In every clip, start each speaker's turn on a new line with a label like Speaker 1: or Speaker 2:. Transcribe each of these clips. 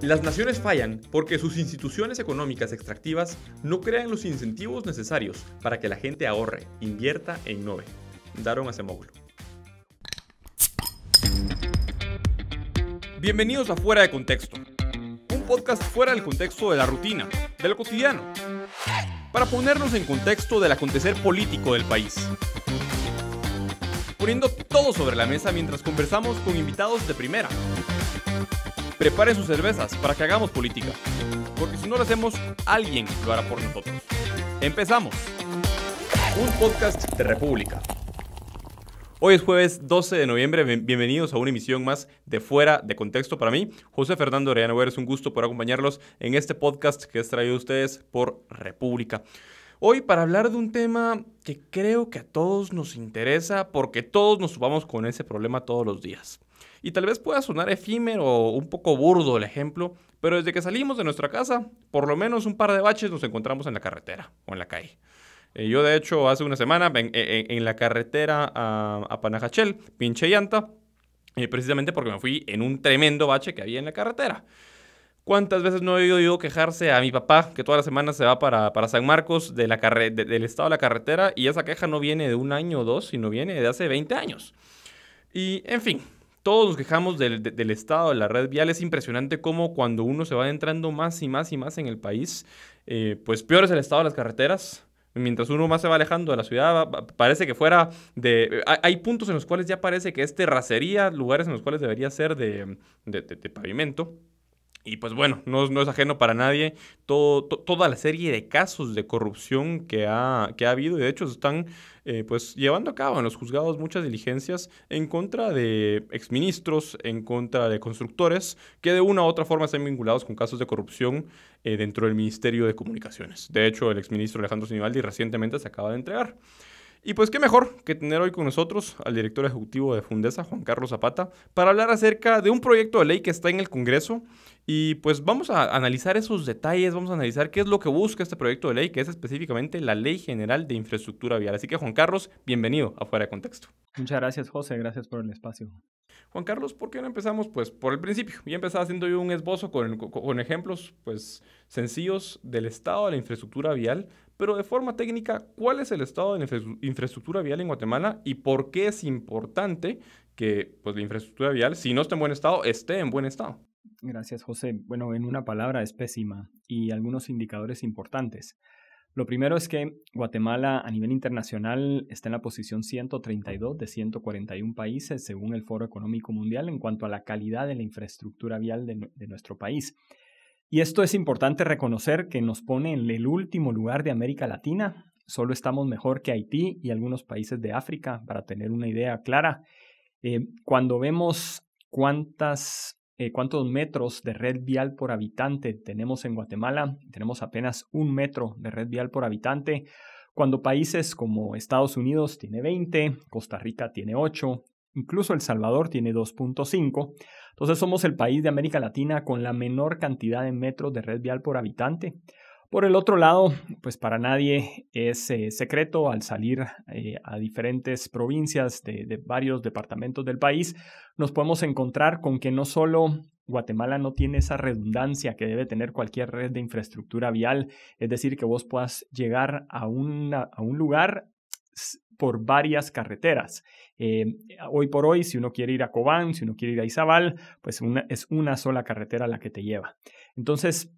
Speaker 1: Las naciones fallan porque sus instituciones económicas extractivas no crean los incentivos necesarios para que la gente ahorre, invierta e innove. Daron Acemoglu. Bienvenidos a Fuera de Contexto, un podcast fuera del contexto de la rutina, de lo cotidiano, para ponernos en contexto del acontecer político del país. Poniendo todo sobre la mesa mientras conversamos con invitados de primera. Preparen sus cervezas para que hagamos política, porque si no lo hacemos, alguien lo hará por nosotros. Empezamos. Un podcast de República. Hoy es jueves 12 de noviembre, bienvenidos a una emisión más de Fuera de Contexto para mí. José Fernando Orellana, es un gusto por acompañarlos en este podcast que es traído a ustedes por República. Hoy para hablar de un tema que creo que a todos nos interesa porque todos nos topamos con ese problema todos los días. Y tal vez pueda sonar efímero o un poco burdo el ejemplo, pero desde que salimos de nuestra casa, por lo menos un par de baches nos encontramos en la carretera o en la calle. Yo, de hecho, hace una semana en la carretera a Panajachel pinché llanta, precisamente porque me fui en un tremendo bache que había en la carretera. ¿Cuántas veces no he oído quejarse a mi papá, que todas las semanas se va para San Marcos del estado de la carretera, y esa queja no viene de un año o dos, sino viene de hace 20 años? Y, en fin, todos nos quejamos del estado de la red vial. Es impresionante cómo cuando uno se va adentrando más y más y más en el país, pues peor es el estado de las carreteras. Mientras uno más se va alejando de la ciudad, parece que fuera de... Hay puntos en los cuales ya parece que es terracería, lugares en los cuales debería ser de pavimento. Y pues bueno, no es ajeno para nadie toda la serie de casos de corrupción que ha habido. Y de hecho se están pues llevando a cabo en los juzgados muchas diligencias en contra de exministros, en contra de constructores que de una u otra forma están vinculados con casos de corrupción dentro del Ministerio de Comunicaciones. De hecho, el exministro Alejandro Sinibaldi recientemente se acaba de entregar. Y pues qué mejor que tener hoy con nosotros al director ejecutivo de Fundesa, Juan Carlos Zapata, para hablar acerca de un proyecto de ley que está en el Congreso. Y pues vamos a analizar esos detalles, vamos a analizar qué es lo que busca este proyecto de ley, que es específicamente la Ley General de Infraestructura Vial. Así que, Juan Carlos, bienvenido a Fuera de Contexto.
Speaker 2: Muchas gracias, José, gracias por el espacio.
Speaker 1: Juan Carlos, ¿por qué no empezamos pues por el principio? Ya empezaba haciendo yo un esbozo con ejemplos pues sencillos del estado de la infraestructura vial, pero de forma técnica, ¿cuál es el estado de la infraestructura vial en Guatemala y por qué es importante que pues la infraestructura vial, si no está en buen estado, esté en buen estado?
Speaker 2: Gracias, José. Bueno, en una palabra, es pésima y algunos indicadores importantes. Lo primero es que Guatemala a nivel internacional está en la posición 132 de 141 países según el Foro Económico Mundial en cuanto a la calidad de la infraestructura vial de nuestro país. Y esto es importante reconocer que nos pone en el último lugar de América Latina. Solo estamos mejor que Haití y algunos países de África, para tener una idea clara. Cuando vemos cuántos metros de red vial por habitante tenemos en Guatemala, tenemos apenas 1 metro de red vial por habitante, cuando países como Estados Unidos tiene 20, Costa Rica tiene 8, incluso El Salvador tiene 2.5. Entonces somos el país de América Latina con la menor cantidad de metros de red vial por habitante. Por el otro lado, pues para nadie es secreto al salir a diferentes provincias de varios departamentos del país, nos podemos encontrar con que no solo Guatemala no tiene esa redundancia que debe tener cualquier red de infraestructura vial, es decir, que vos puedas llegar a un lugar por varias carreteras. Hoy por hoy, si uno quiere ir a Cobán, si uno quiere ir a Izabal, pues es una sola carretera la que te lleva. Entonces,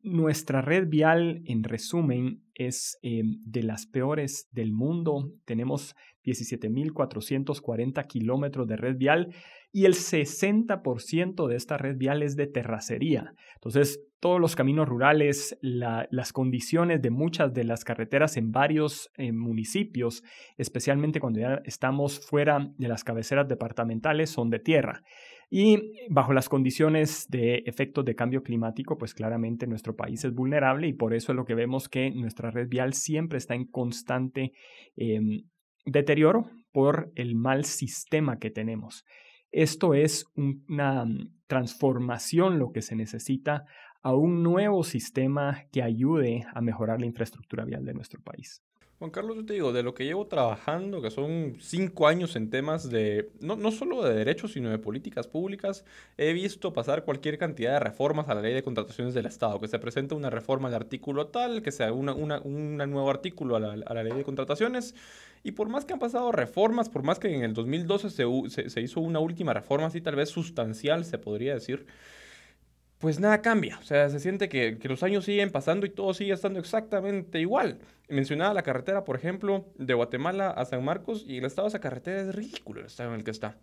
Speaker 2: nuestra red vial, en resumen, es de las peores del mundo. Tenemos 17.440 kilómetros de red vial y el 60% de esta red vial es de terracería. Entonces, todos los caminos rurales, las condiciones de muchas de las carreteras en varios municipios, especialmente cuando ya estamos fuera de las cabeceras departamentales, son de tierra. Y bajo las condiciones de efectos de cambio climático, pues claramente nuestro país es vulnerable y por eso es lo que vemos que nuestra red vial siempre está en constante deterioro por el mal sistema que tenemos. Esto es una transformación lo que se necesita a un nuevo sistema que ayude a mejorar la infraestructura vial de nuestro país.
Speaker 1: Juan Carlos, yo te digo, de lo que llevo trabajando, que son 5 años en temas de, no solo de derechos, sino de políticas públicas, he visto pasar cualquier cantidad de reformas a la ley de contrataciones del Estado, que se presenta una reforma al artículo tal, que sea un nuevo artículo a la ley de contrataciones, y por más que han pasado reformas, por más que en el 2012 se hizo una última reforma, así tal vez sustancial, se podría decir, pues nada cambia. O sea, se siente que los años siguen pasando y todo sigue estando exactamente igual. Mencionaba la carretera, por ejemplo, de Guatemala a San Marcos, y el estado de esa carretera es ridículo, el estado en el que está.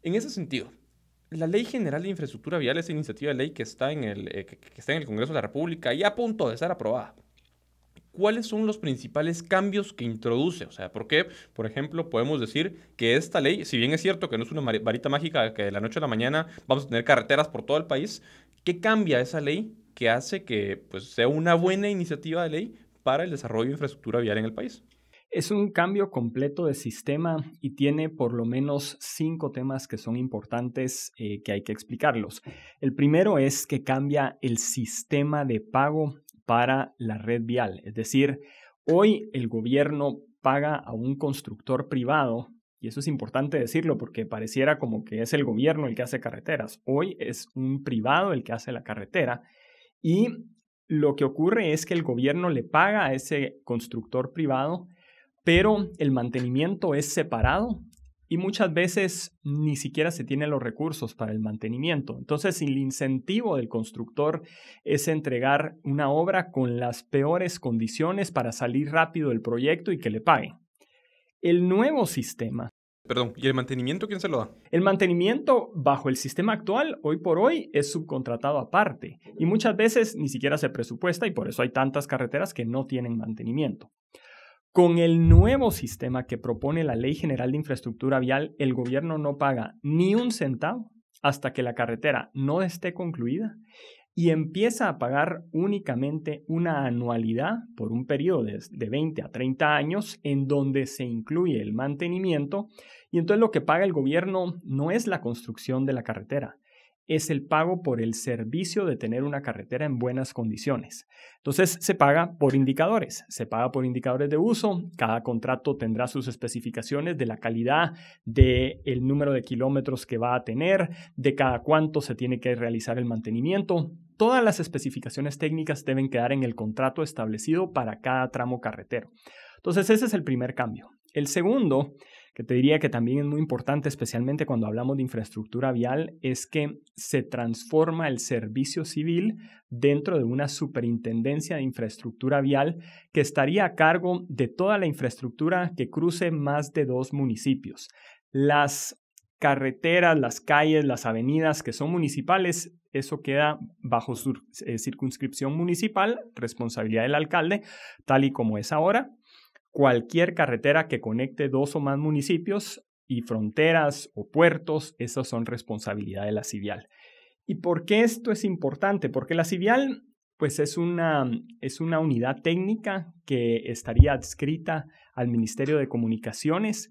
Speaker 1: En ese sentido, la Ley General de Infraestructura Vial, esa iniciativa de ley que está que está en el Congreso de la República y a punto de ser aprobada, ¿cuáles son los principales cambios que introduce? O sea, ¿por qué, por ejemplo, podemos decir que esta ley, si bien es cierto que no es una varita mágica que de la noche a la mañana vamos a tener carreteras por todo el país, ¿qué cambia esa ley que hace que pues, sea una buena iniciativa de ley para el desarrollo de infraestructura vial en el país?
Speaker 2: Es un cambio completo de sistema y tiene por lo menos 5 temas que son importantes que hay que explicarlos. El primero es que cambia el sistema de pago para la red vial. Es decir, hoy el gobierno paga a un constructor privado, y eso es importante decirlo porque pareciera como que es el gobierno el que hace carreteras. Hoy es un privado el que hace la carretera, y lo que ocurre es que el gobierno le paga a ese constructor privado, pero el mantenimiento es separado y muchas veces ni siquiera se tienen los recursos para el mantenimiento. Entonces, el incentivo del constructor es entregar una obra con las peores condiciones para salir rápido del proyecto y que le paguen. El nuevo sistema.
Speaker 1: Perdón, ¿y el mantenimiento quién se lo da?
Speaker 2: El mantenimiento bajo el sistema actual, hoy por hoy, es subcontratado aparte y muchas veces ni siquiera se presupuesta y por eso hay tantas carreteras que no tienen mantenimiento. Con el nuevo sistema que propone la Ley General de Infraestructura Vial, el gobierno no paga ni un centavo hasta que la carretera no esté concluida y empieza a pagar únicamente una anualidad por un periodo de 20 a 30 años en donde se incluye el mantenimiento, y entonces lo que paga el gobierno no es la construcción de la carretera, es el pago por el servicio de tener una carretera en buenas condiciones. Entonces se paga por indicadores, de uso. Cada contrato tendrá sus especificaciones de la calidad, del número de kilómetros que va a tener, de cada cuánto se tiene que realizar el mantenimiento. Todas las especificaciones técnicas deben quedar en el contrato establecido para cada tramo carretero. Entonces ese es el primer cambio. El segundo, que te diría que también es muy importante, especialmente cuando hablamos de infraestructura vial, es que se transforma el servicio civil dentro de una superintendencia de infraestructura vial que estaría a cargo de toda la infraestructura que cruce más de 2 municipios. Las carreteras, las calles, las avenidas que son municipales, eso queda bajo su circunscripción municipal, responsabilidad del alcalde, tal y como es ahora. Cualquier carretera que conecte 2 o más municipios y fronteras o puertos, esas son responsabilidad de la CIVIAL. ¿Y por qué esto es importante? Porque la CIVIAL pues es una unidad técnica que estaría adscrita al Ministerio de Comunicaciones,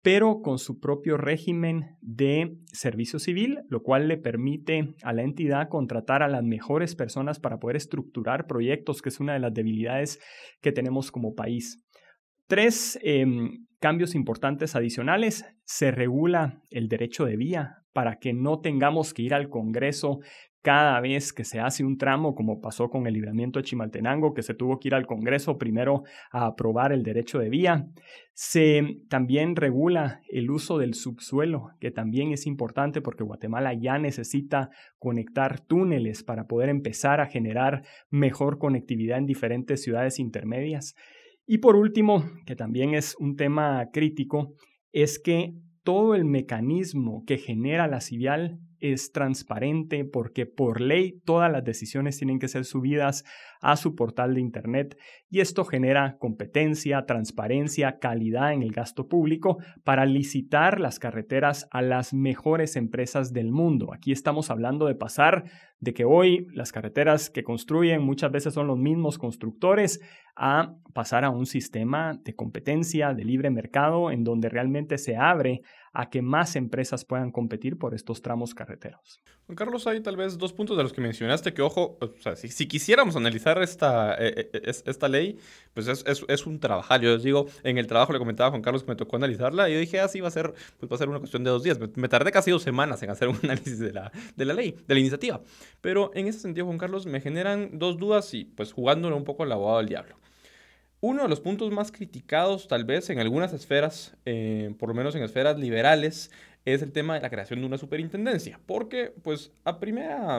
Speaker 2: pero con su propio régimen de servicio civil, lo cual le permite a la entidad contratar a las mejores personas para poder estructurar proyectos, que es una de las debilidades que tenemos como país. 3 cambios importantes adicionales. Se regula el derecho de vía para que no tengamos que ir al Congreso cada vez que se hace un tramo, como pasó con el libramiento de Chimaltenango, que se tuvo que ir al Congreso primero a aprobar el derecho de vía. Se también regula el uso del subsuelo, que también es importante porque Guatemala ya necesita conectar túneles para poder empezar a generar mejor conectividad en diferentes ciudades intermedias. Y por último, que también es un tema crítico, es que todo el mecanismo que genera la CIVIAL es transparente porque por ley todas las decisiones tienen que ser subidas a su portal de internet y esto genera competencia, transparencia, calidad en el gasto público para licitar las carreteras a las mejores empresas del mundo. Aquí estamos hablando de pasar de que hoy las carreteras que construyen muchas veces son los mismos constructores, a pasar a un sistema de competencia, de libre mercado, en donde realmente se abre a que más empresas puedan competir por estos tramos carreteros.
Speaker 1: Juan Carlos, hay tal vez dos puntos de los que mencionaste que, ojo, o sea, si quisiéramos analizar esta ley, pues es un trabajal. Yo les digo, en el trabajo le comentaba a Juan Carlos que me tocó analizarla y yo dije, sí, va a ser una cuestión de 2 días. Me tardé casi 2 semanas en hacer un análisis de la ley, de la iniciativa. Pero en ese sentido, Juan Carlos, me generan 2 dudas y pues jugándole un poco al abogado del diablo. Uno de los puntos más criticados, tal vez, en algunas esferas, por lo menos en esferas liberales, es el tema de la creación de una superintendencia. Porque, pues, a primera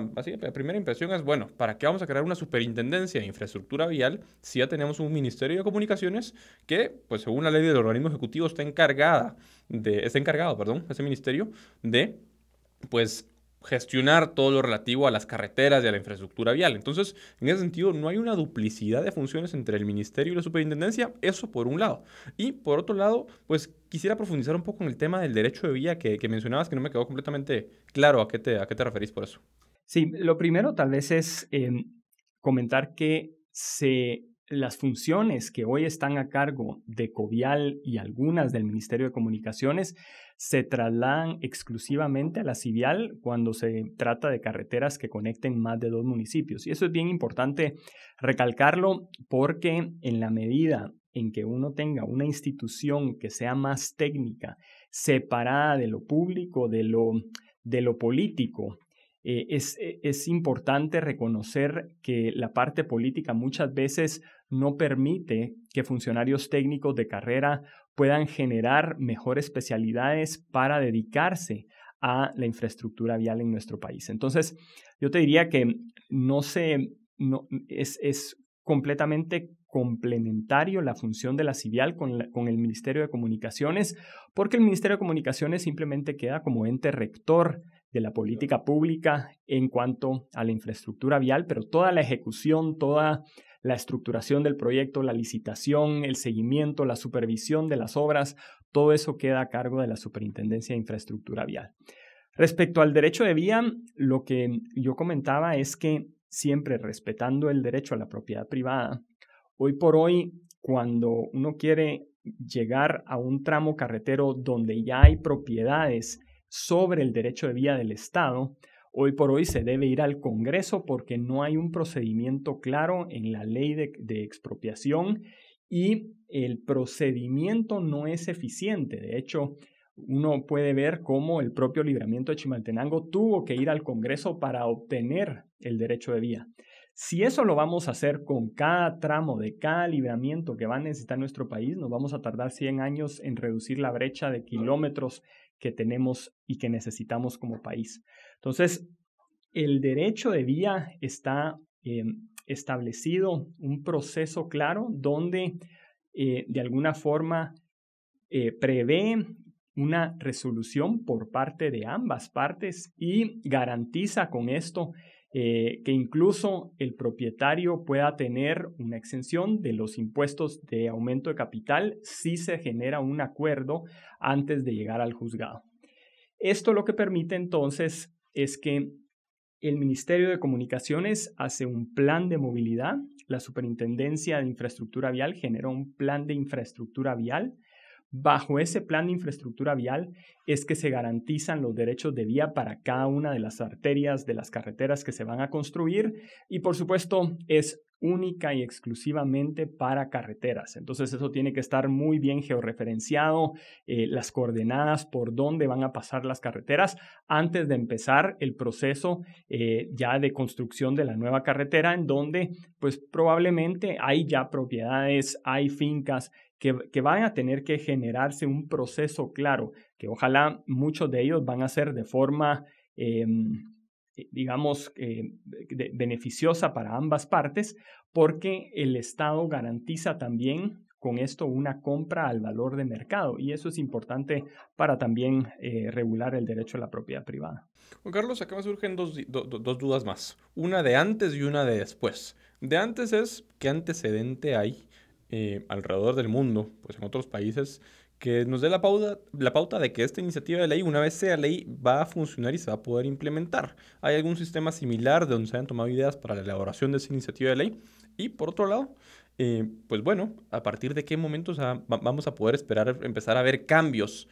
Speaker 1: impresión es, bueno, ¿para qué vamos a crear una superintendencia de infraestructura vial si ya tenemos un Ministerio de Comunicaciones que, pues, según la ley del organismo ejecutivo, está encargado, ese ministerio, de, pues, gestionar todo lo relativo a las carreteras y a la infraestructura vial? Entonces, en ese sentido, no hay una duplicidad de funciones entre el ministerio y la superintendencia, eso por un lado. Y por otro lado, pues quisiera profundizar un poco en el tema del derecho de vía que mencionabas, que no me quedó completamente claro a qué te referís por eso.
Speaker 2: Sí, lo primero tal vez es comentar que las funciones que hoy están a cargo de Covial y algunas del Ministerio de Comunicaciones se trasladan exclusivamente a la Civial cuando se trata de carreteras que conecten más de 2 municipios. Y eso es bien importante recalcarlo porque en la medida en que uno tenga una institución que sea más técnica, separada de lo público, de lo político, es importante reconocer que la parte política muchas veces no permite que funcionarios técnicos de carrera puedan generar mejores especialidades para dedicarse a la infraestructura vial en nuestro país. Entonces, yo te diría que es completamente complementario la función de la Civial con el Ministerio de Comunicaciones, porque el Ministerio de Comunicaciones simplemente queda como ente rector de la política pública en cuanto a la infraestructura vial, pero toda la ejecución, toda la estructuración del proyecto, la licitación, el seguimiento, la supervisión de las obras, todo eso queda a cargo de la Superintendencia de Infraestructura Vial. Respecto al derecho de vía, lo que yo comentaba es que siempre respetando el derecho a la propiedad privada, hoy por hoy, cuando uno quiere llegar a un tramo carretero donde ya hay propiedades sobre el derecho de vía del Estado, hoy por hoy se debe ir al Congreso porque no hay un procedimiento claro en la ley de expropiación y el procedimiento no es eficiente. De hecho, uno puede ver cómo el propio libramiento de Chimaltenango tuvo que ir al Congreso para obtener el derecho de vía. Si eso lo vamos a hacer con cada tramo de cada libramiento que va a necesitar nuestro país, nos vamos a tardar 100 años en reducir la brecha de kilómetros que tenemos y que necesitamos como país. Entonces, el derecho de vía está establecido un proceso claro donde de alguna forma prevé una resolución por parte de ambas partes y garantiza con esto que incluso el propietario pueda tener una exención de los impuestos de aumento de capital si se genera un acuerdo antes de llegar al juzgado. Esto lo que permite entonces es que el Ministerio de Comunicaciones hace un plan de movilidad, la Superintendencia de Infraestructura Vial genera un plan de infraestructura vial. Bajo ese plan de infraestructura vial es que se garantizan los derechos de vía para cada una de las arterias de las carreteras que se van a construir y por supuesto es única y exclusivamente para carreteras. Entonces eso tiene que estar muy bien georreferenciado, las coordenadas por dónde van a pasar las carreteras antes de empezar el proceso ya de construcción de la nueva carretera en donde pues probablemente hay ya propiedades, hay fincas que van a tener que generarse un proceso claro, que ojalá muchos de ellos van a ser de forma, beneficiosa para ambas partes, porque el Estado garantiza también con esto una compra al valor de mercado y eso es importante para también regular el derecho a la propiedad privada.
Speaker 1: Juan Carlos, acá me surgen dos dudas más, una de antes y una de después. De antes es, ¿qué antecedente hay alrededor del mundo, pues en otros países, que nos dé la pauta de que esta iniciativa de ley, una vez sea ley, va a funcionar y se va a poder implementar. ¿Hay algún sistema similar de donde se hayan tomado ideas para la elaboración de esa iniciativa de ley? Y por otro lado, pues bueno, ¿a partir de qué momentos vamos a poder empezar a ver cambios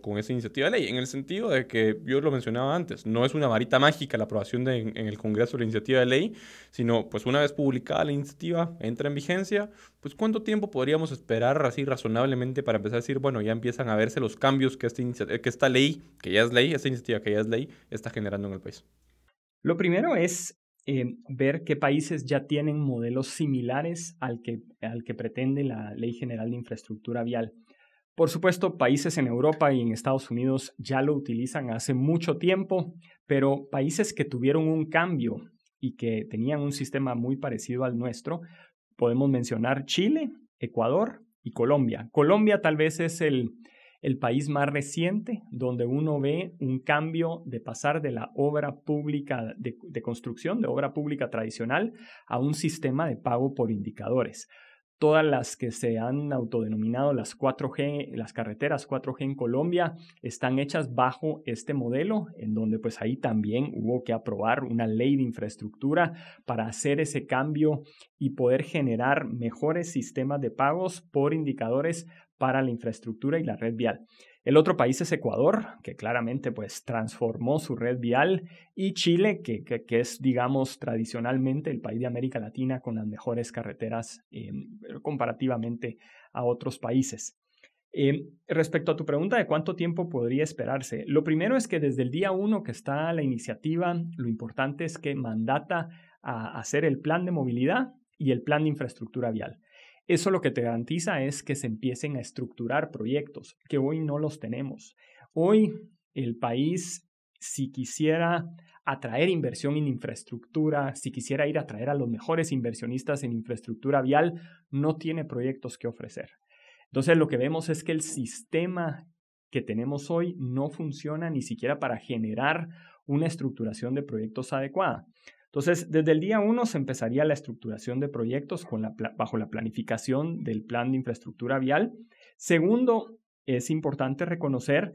Speaker 1: con esa iniciativa de ley? En el sentido de que yo lo mencionaba antes, no es una varita mágica la aprobación en el Congreso de la iniciativa de ley, sino pues una vez publicada la iniciativa, entra en vigencia, pues ¿cuánto tiempo podríamos esperar así razonablemente para empezar a decir, bueno, ya empiezan a verse los cambios que esta ley, que ya es ley, esta iniciativa que ya es ley, está generando en el país?
Speaker 2: Lo primero es ver qué países ya tienen modelos similares al que pretende la Ley General de Infraestructura Vial. Por supuesto, países en Europa y en Estados Unidos ya lo utilizan hace mucho tiempo, pero países que tuvieron un cambio y que tenían un sistema muy parecido al nuestro, podemos mencionar Chile, Ecuador y Colombia. Colombia tal vez es el país más reciente donde uno ve un cambio de pasar de la obra pública de construcción, de obra pública tradicional, a un sistema de pago por indicadores. Todas las que se han autodenominado las 4G, las carreteras 4G en Colombia, están hechas bajo este modelo, en donde pues ahí también hubo que aprobar una ley de infraestructura para hacer ese cambio y poder generar mejores sistemas de pagos por indicadores para la infraestructura y la red vial. El otro país es Ecuador, que claramente pues transformó su red vial, y Chile, que es, digamos, tradicionalmente el país de América Latina con las mejores carreteras comparativamente a otros países. Respecto a tu pregunta de cuánto tiempo podría esperarse, lo primero es que desde el día 1 que está la iniciativa, lo importante es que mandata a hacer el plan de movilidad y el plan de infraestructura vial. Eso lo que te garantiza es que se empiecen a estructurar proyectos que hoy no los tenemos. Hoy el país, si quisiera atraer inversión en infraestructura, si quisiera ir a atraer a los mejores inversionistas en infraestructura vial, no tiene proyectos que ofrecer. Entonces lo que vemos es que el sistema que tenemos hoy no funciona ni siquiera para generar una estructuración de proyectos adecuada. Entonces, desde el día 1 se empezaría la estructuración de proyectos bajo la planificación del plan de infraestructura vial. Segundo, es importante reconocer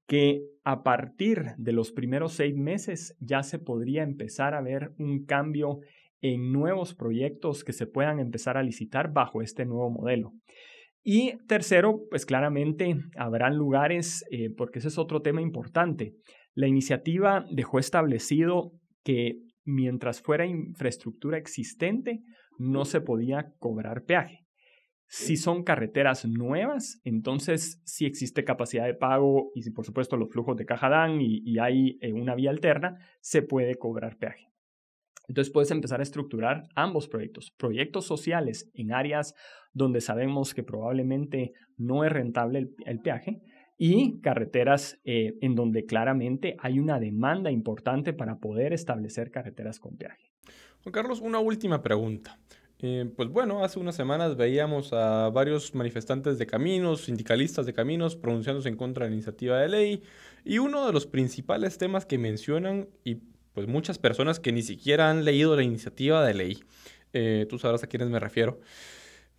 Speaker 2: que a partir de los primeros 6 meses ya se podría empezar a ver un cambio en nuevos proyectos que se puedan empezar a licitar bajo este nuevo modelo. Y tercero, pues claramente habrán lugares, porque ese es otro tema importante. La iniciativa dejó establecido que mientras fuera infraestructura existente, no se podía cobrar peaje. Si son carreteras nuevas, entonces sí existe capacidad de pago y si por supuesto los flujos de caja dan y hay una vía alterna, se puede cobrar peaje. Entonces puedes empezar a estructurar ambos proyectos sociales en áreas donde sabemos que probablemente no es rentable el peaje, y carreteras en donde claramente hay una demanda importante para poder establecer carreteras con peaje.
Speaker 1: Juan Carlos, una última pregunta. Pues bueno, hace unas semanas veíamos a varios manifestantes de caminos, sindicalistas de caminos, pronunciándose en contra de la iniciativa de ley, y uno de los principales temas que mencionan, y pues muchas personas que ni siquiera han leído la iniciativa de ley, tú sabrás a quiénes me refiero,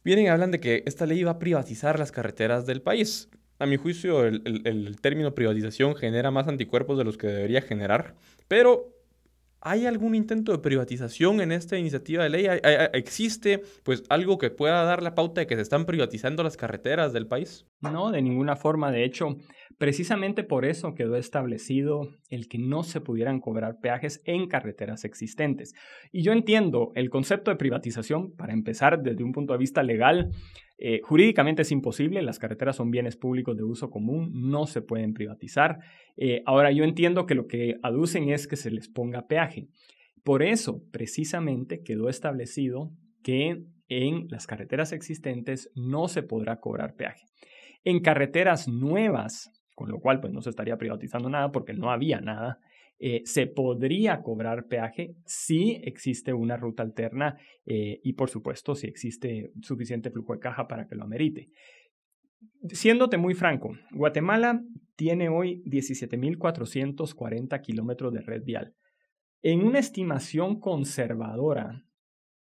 Speaker 1: vienen y hablan de que esta ley va a privatizar las carreteras del país. A mi juicio, el término privatización genera más anticuerpos de los que debería generar, pero ¿hay algún intento de privatización en esta iniciativa de ley? ¿Existe pues algo que pueda dar la pauta de que se están privatizando las carreteras del país?
Speaker 2: No, de ninguna forma. De hecho, precisamente por eso quedó establecido el que no se pudieran cobrar peajes en carreteras existentes. Y yo entiendo el concepto de privatización, para empezar, desde un punto de vista legal, jurídicamente es imposible, las carreteras son bienes públicos de uso común, no se pueden privatizar. Ahora, yo entiendo que lo que aducen es que se les ponga peaje. Por eso, precisamente, quedó establecido que en las carreteras existentes no se podrá cobrar peaje. En carreteras nuevas, con lo cual pues no se estaría privatizando nada porque no había nada, se podría cobrar peaje si existe una ruta alterna y por supuesto si existe suficiente flujo de caja para que lo amerite. Siéndote muy franco, Guatemala tiene hoy 17.440 kilómetros de red vial. En una estimación conservadora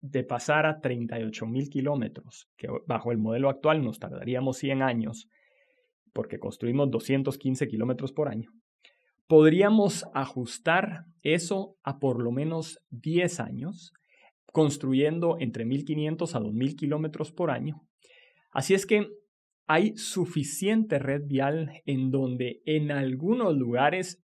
Speaker 2: de pasar a 38.000 kilómetros, que bajo el modelo actual nos tardaríamos 100 años, porque construimos 215 kilómetros por año, podríamos ajustar eso a por lo menos 10 años, construyendo entre 1.500 a 2.000 kilómetros por año. Así es que hay suficiente red vial en donde en algunos lugares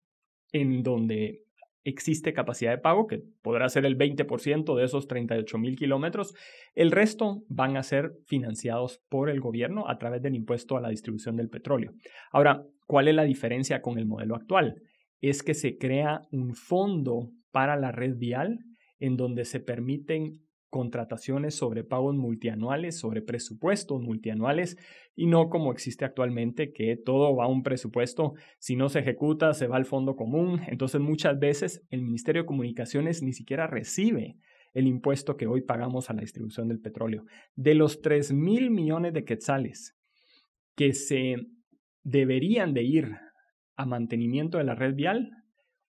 Speaker 2: en donde existe capacidad de pago, que podrá ser el 20% de esos 38.000 kilómetros, el resto van a ser financiados por el gobierno a través del impuesto a la distribución del petróleo. Ahora, ¿cuál es la diferencia con el modelo actual? Es que se crea un fondo para la red vial en donde se permiten contrataciones sobre pagos multianuales, sobre presupuestos multianuales, y no como existe actualmente, que todo va a un presupuesto, si no se ejecuta, se va al fondo común. Entonces muchas veces el Ministerio de Comunicaciones ni siquiera recibe el impuesto que hoy pagamos a la distribución del petróleo. De los 3.000 millones de quetzales que se deberían de ir a mantenimiento de la red vial,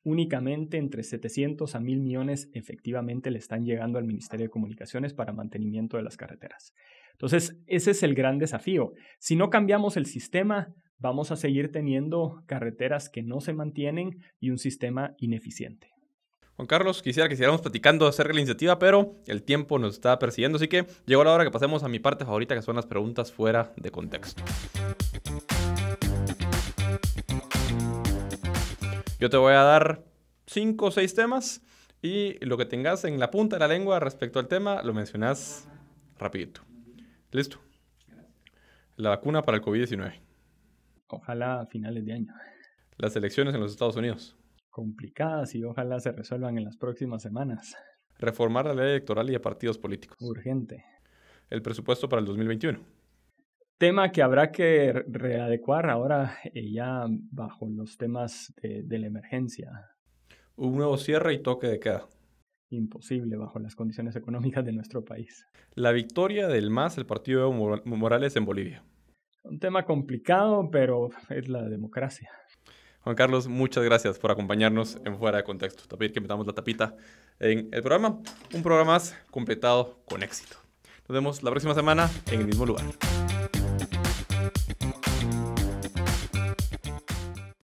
Speaker 2: únicamente entre 700 a 1.000 millones efectivamente le están llegando al Ministerio de Comunicaciones para mantenimiento de las carreteras. Entonces, ese es el gran desafío. Si no cambiamos el sistema, vamos a seguir teniendo carreteras que no se mantienen y un sistema ineficiente.
Speaker 1: Juan Carlos, quisiera que siguiéramos platicando acerca de la iniciativa, pero el tiempo nos está persiguiendo, así que llegó la hora que pasemos a mi parte favorita, que son las preguntas fuera de contexto. Yo te voy a dar 5 o 6 temas y lo que tengas en la punta de la lengua respecto al tema lo mencionas rapidito. ¿Listo? La vacuna para el COVID-19.
Speaker 2: Ojalá a finales de año.
Speaker 1: Las elecciones en los Estados Unidos.
Speaker 2: Complicadas y ojalá se resuelvan en las próximas semanas.
Speaker 1: Reformar la ley electoral y de partidos políticos.
Speaker 2: Urgente.
Speaker 1: El presupuesto para el 2021.
Speaker 2: Tema que habrá que readecuar ahora ya bajo los temas de la emergencia.
Speaker 1: Un nuevo cierre y toque de queda.
Speaker 2: Imposible bajo las condiciones económicas de nuestro país.
Speaker 1: La victoria del MAS, el partido de Evo Morales en Bolivia.
Speaker 2: Un tema complicado, pero es la democracia.
Speaker 1: Juan Carlos, muchas gracias por acompañarnos en Fuera de Contexto. Te pido que metamos la tapita en el programa. Un programa más completado con éxito. Nos vemos la próxima semana en el mismo lugar.